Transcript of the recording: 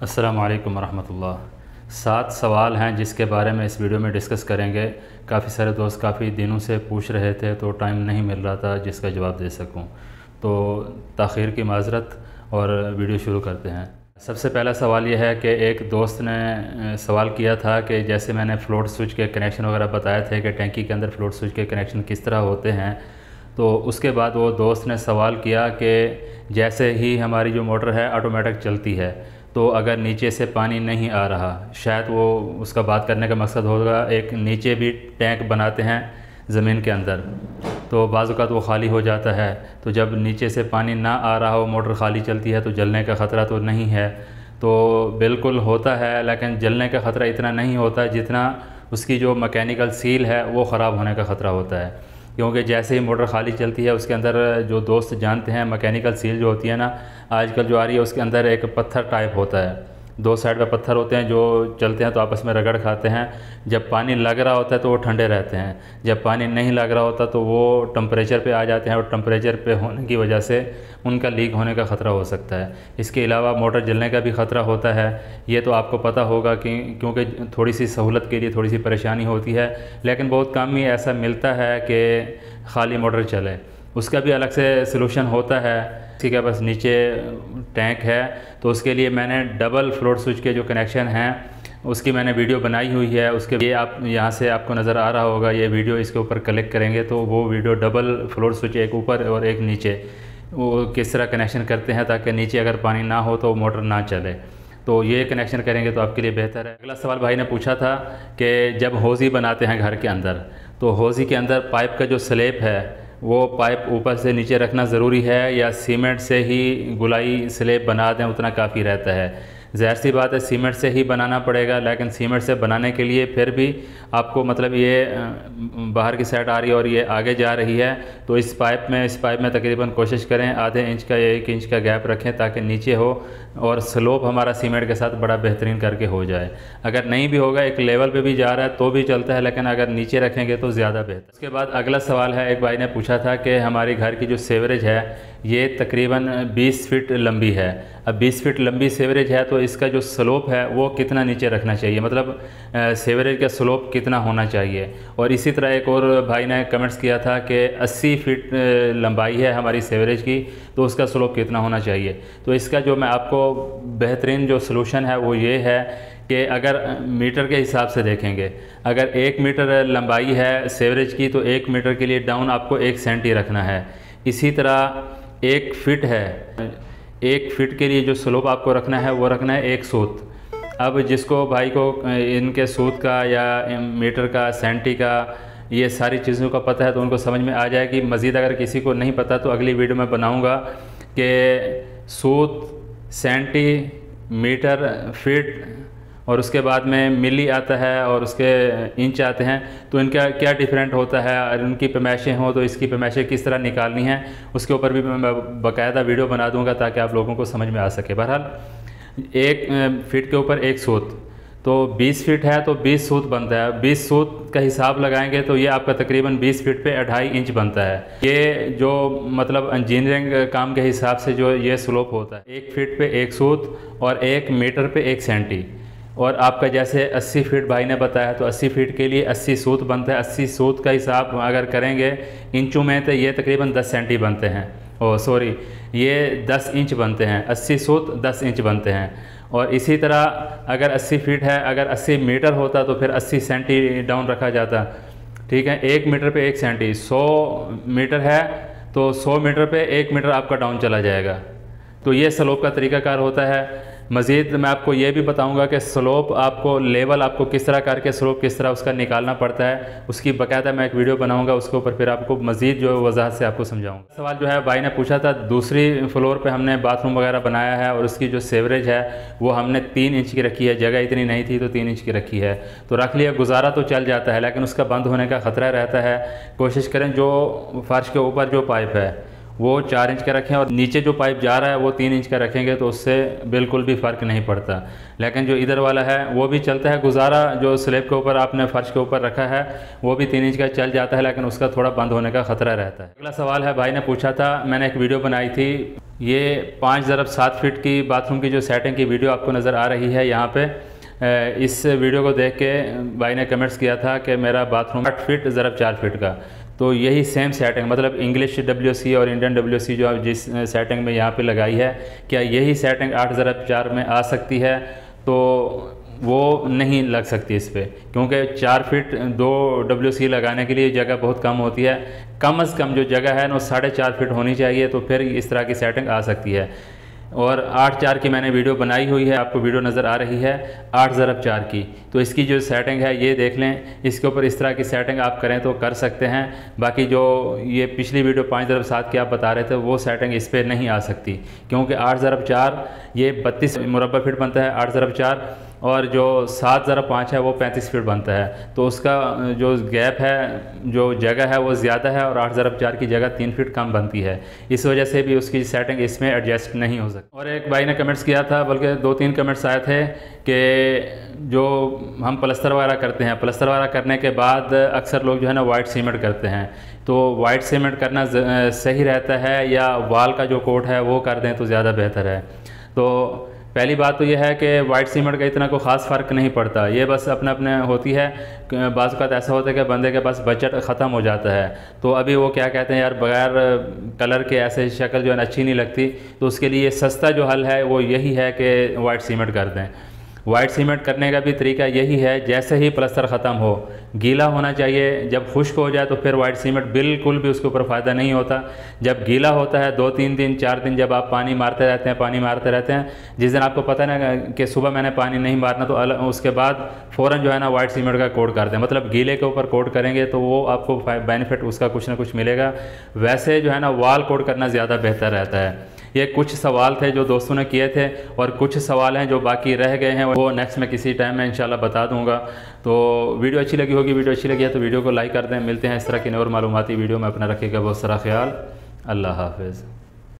अस्सलामु अलैकुम वरहमतुल्लाह। 7 सवाल हैं जिसके बारे में इस वीडियो में डिस्कस करेंगे। काफ़ी सारे दोस्त काफ़ी दिनों से पूछ रहे थे तो टाइम नहीं मिल रहा था जिसका जवाब दे सकूं, तो ताख़ीर की माज़रत और वीडियो शुरू करते हैं। सबसे पहला सवाल यह है कि एक दोस्त ने सवाल किया था कि जैसे मैंने फ्लोट स्विच के कनेक्शन वगैरह बताए थे कि टैंकी के अंदर फ्लोट स्विच के कनेक्शन किस तरह होते हैं, तो उसके बाद वो दोस्त ने सवाल किया कि जैसे ही हमारी जो मोटर है ऑटोमेटिक चलती है तो अगर नीचे से पानी नहीं आ रहा, शायद वो उसका बात करने का मकसद होगा एक नीचे भी टैंक बनाते हैं ज़मीन के अंदर, तो बाज़ औक़ात वो खाली हो जाता है, तो जब नीचे से पानी ना आ रहा हो मोटर खाली चलती है तो जलने का ख़तरा तो नहीं है। तो बिल्कुल होता है, लेकिन जलने का ख़तरा इतना नहीं होता जितना उसकी जो मैकेनिकल सील है वो ख़राब होने का ख़तरा होता है। क्योंकि जैसे ही मोटर खाली चलती है उसके अंदर जो दोस्त जानते हैं मैकेनिकल सील जो होती है ना, आजकल जो आ रही है उसके अंदर एक पत्थर टाइप होता है, 2 साइड पे पत्थर होते हैं जो चलते हैं तो आपस में रगड़ खाते हैं। जब पानी लग रहा होता है तो वो ठंडे रहते हैं, जब पानी नहीं लग रहा होता तो वो टेम्परेचर पे आ जाते हैं और टेम्परेचर पे होने की वजह से उनका लीक होने का ख़तरा हो सकता है। इसके अलावा मोटर जलने का भी ख़तरा होता है, ये तो आपको पता होगा कि क्योंकि थोड़ी सी सहूलत के लिए थोड़ी सी परेशानी होती है, लेकिन बहुत कम ही ऐसा मिलता है कि खाली मोटर चले। उसका भी अलग से सलूशन होता है। किसी के पास नीचे टैंक है तो उसके लिए मैंने डबल फ्लोट स्विच के जो कनेक्शन हैं उसकी मैंने वीडियो बनाई हुई है। उसके ये आप यहाँ से आपको नज़र आ रहा होगा, ये वीडियो इसके ऊपर क्लिक करेंगे तो वो वीडियो डबल फ्लोट स्विच एक ऊपर और एक नीचे, वो किस तरह कनेक्शन करते हैं ताकि नीचे अगर पानी ना हो तो मोटर ना चले, तो ये कनेक्शन करेंगे तो आपके लिए बेहतर है। अगला सवाल भाई ने पूछा था कि जब हौज़ी बनाते हैं घर के अंदर तो हौज़ी के अंदर पाइप का जो स्लैब है वो पाइप ऊपर से नीचे रखना ज़रूरी है या सीमेंट से ही गुलाई स्लैब बना दें उतना काफ़ी रहता है। ज़ाहिर सी बात है सीमेंट से ही बनाना पड़ेगा, लेकिन सीमेंट से बनाने के लिए फिर भी आपको मतलब ये बाहर की साइड आ रही है और ये आगे जा रही है, तो इस पाइप में तकरीबन कोशिश करें आधे इंच का या 1 इंच का गैप रखें ताकि नीचे हो और स्लोप हमारा सीमेंट के साथ बड़ा बेहतरीन करके हो जाए। अगर नहीं भी होगा, एक लेवल पे भी जा रहा है तो भी चलता है, लेकिन अगर नीचे रखेंगे तो ज़्यादा बेहतर। उसके बाद अगला सवाल है, एक भाई ने पूछा था कि हमारे घर की जो सीवरेज है ये तकरीबन 20 फीट लंबी है। अब 20 फीट लंबी सीवरेज है तो इसका जो स्लोप है वो कितना नीचे रखना चाहिए, मतलब सीवरेज का स्लोप कितना होना चाहिए। और इसी तरह एक और भाई ने कमेंट्स किया था कि 80 फीट लंबाई है हमारी सीवरेज की तो उसका स्लोप कितना होना चाहिए। तो इसका जो मैं आपको बेहतरीन जो सलूशन है वो ये है कि अगर मीटर के हिसाब से देखेंगे, अगर 1 मीटर लंबाई है सीवरेज की तो 1 मीटर के लिए डाउन आपको 1 सेंटी रखना है। इसी तरह 1 फिट है, 1 फिट के लिए जो स्लोप आपको रखना है वो रखना है 1 सूत। अब जिसको भाई को इनके सूत का या मीटर का सेंटी का ये सारी चीज़ों का पता है तो उनको समझ में आ जाएगी। मज़ीद अगर किसी को नहीं पता तो अगली वीडियो में बनाऊंगा कि सूत, सेंटी, मीटर, फिट और उसके बाद में मिली आता है और उसके इंच आते हैं, तो इनका क्या डिफरेंट होता है और उनकी पैमाइशें हों तो इसकी पैमाइशें किस तरह निकालनी है उसके ऊपर भी मैं बाकायदा वीडियो बना दूंगा ताकि आप लोगों को समझ में आ सके। बहरहाल 1 फीट के ऊपर 1 सूत, तो 20 फीट है तो 20 सूत बनता है। 20 सूत का हिसाब लगाएंगे तो ये आपका तकरीबन 20 फीट पे 2.5 इंच बनता है। ये जो मतलब इंजीनियरिंग काम के हिसाब से जो ये स्लोप होता है 1 फीट पे 1 सूत और 1 मीटर पे 1 सेंटी। और आपका जैसे 80 फीट भाई ने बताया तो 80 फीट के लिए 80 सूत बनता है। 80 सूत का हिसाब अगर करेंगे इंचों में तो ये तकरीबन 10 सेंटी बनते हैं, ये 10 इंच बनते हैं। 80 सूत 10 इंच बनते हैं। और इसी तरह अगर 80 फीट है, अगर 80 मीटर होता तो फिर 80 सेंटी डाउन रखा जाता, ठीक है। 1 मीटर पे 1 सेंटी, 100 मीटर है तो 100 मीटर पे 1 मीटर आपका डाउन चला जाएगा। तो ये स्लोप का तरीक़ाकार होता है। मज़ीद मैं आपको ये भी बताऊंगा कि स्लोप आपको लेवल आपको किस तरह करके स्लोप किस तरह उसका निकालना पड़ता है, उसकी बाकायदा मैं एक वीडियो बनाऊंगा, उसके ऊपर फिर आपको मज़ीद जो वजाहत से आपको समझाऊंगा। सवाल जो है भाई ने पूछा था, दूसरी फ्लोर पे हमने बाथरूम वगैरह बनाया है और उसकी जो सीवरेज है वो हमने 3 इंच की रखी है, जगह इतनी नहीं थी तो 3 इंच की रखी है, तो रख लिया, गुजारा तो चल जाता है, लेकिन उसका बंद होने का ख़तरा रहता है। कोशिश करें जो फर्श के ऊपर जो पाइप है वो 4 इंच का रखें और नीचे जो पाइप जा रहा है वो 3 इंच का रखेंगे तो उससे बिल्कुल भी फ़र्क नहीं पड़ता। लेकिन जो इधर वाला है वो भी चलता है, गुजारा जो स्लैब के ऊपर आपने फर्श के ऊपर रखा है वो भी 3 इंच का चल जाता है, लेकिन उसका थोड़ा बंद होने का ख़तरा रहता है। अगला सवाल है, भाई ने पूछा था, मैंने एक वीडियो बनाई थी ये 5x7 फीट की बाथरूम की जो सेटिंग की वीडियो आपको नज़र आ रही है यहाँ पे, इस वीडियो को देख के भाई ने कमेंट्स किया था कि मेरा बाथरूम 8 फीट ज़रब 4 फीट का। तो यही सेम सेटिंग, मतलब इंग्लिश WC और इंडियन WC जो आप जिस सेटिंग में यहाँ पे लगाई है, क्या यही सेटिंग 8x4 में आ सकती है? तो वो नहीं लग सकती इस पर, क्योंकि 4 फीट 2 WC लगाने के लिए जगह बहुत कम होती है। कम से कम जो जगह है ना 4.5 फीट होनी चाहिए, तो फिर इस तरह की सेटिंग आ सकती है। और 8x4 की मैंने वीडियो बनाई हुई है, आपको वीडियो नज़र आ रही है 8x4 की। तो इसकी जो सेटिंग है ये देख लें, इसके ऊपर इस तरह की सेटिंग आप करें तो कर सकते हैं। बाकी जो ये पिछली वीडियो 5x7 की आप बता रहे थे वो सेटिंग इस पर नहीं आ सकती, क्योंकि 8x4 ये 32 मुरबा फीट बनता है 8x4, और जो 7x5 है वो 35 फीट बनता है। तो उसका जो गैप है, जो जगह है वो ज़्यादा है, और 8x4 की जगह 3 फीट कम बनती है। इस वजह से भी उसकी सेटिंग इसमें एडजस्ट नहीं हो सकती। और एक भाई ने कमेंट्स किया था, बल्कि 2-3 कमेंट्स आए थे कि जो हम प्लस्तर वगैरह करते हैं, प्लस्तर वगैरह करने के बाद अक्सर लोग जो है ना वाइट सीमेंट करते हैं। तो वाइट सीमेंट करना सही रहता है या वाल का जो कोट है वो कर दें तो ज़्यादा बेहतर है? तो पहली बात तो यह है कि वाइट सीमेंट का इतना कोई ख़ास फ़र्क नहीं पड़ता, ये बस अपने अपने होती है। बाज़ औक़ात ऐसा होता है कि बंदे के पास बजट ख़त्म हो जाता है, तो अभी वो क्या कहते हैं यार बग़ैर कलर के ऐसे शक्ल जो है अच्छी नहीं लगती, तो उसके लिए सस्ता जो हल है वो यही है कि वाइट सीमेंट कर दें। वाइट सीमेंट करने का भी तरीका यही है, जैसे ही प्लस्तर ख़त्म हो गीला होना चाहिए। जब खुश्क हो जाए तो फिर वाइट सीमेंट बिल्कुल भी उसके ऊपर फ़ायदा नहीं होता। जब गीला होता है 2-3 दिन 4 दिन जब आप पानी मारते रहते हैं, जिस दिन आपको पता है ना कि सुबह मैंने पानी नहीं मारना, तो उसके बाद फ़ौरन जो है ना वाइट सीमेंट का कोट कर दें। मतलब गीले के ऊपर कोट करेंगे तो वो आपको बेनिफिट उसका कुछ ना कुछ मिलेगा। वैसे जो है ना वाल कोट करना ज़्यादा बेहतर रहता है। ये कुछ सवाल थे जो दोस्तों ने किए थे, और कुछ सवाल हैं जो बाकी रह गए हैं, वो नेक्स्ट में किसी टाइम में इंशाल्लाह बता दूंगा। तो वीडियो अच्छी लगी होगी, वीडियो अच्छी लगी है तो वीडियो को लाइक कर दें। मिलते हैं इस तरह की और मालूमाती वीडियो में। अपना रखिएगा बहुत सारा ख्याल। अल्लाह हाफ़िज़।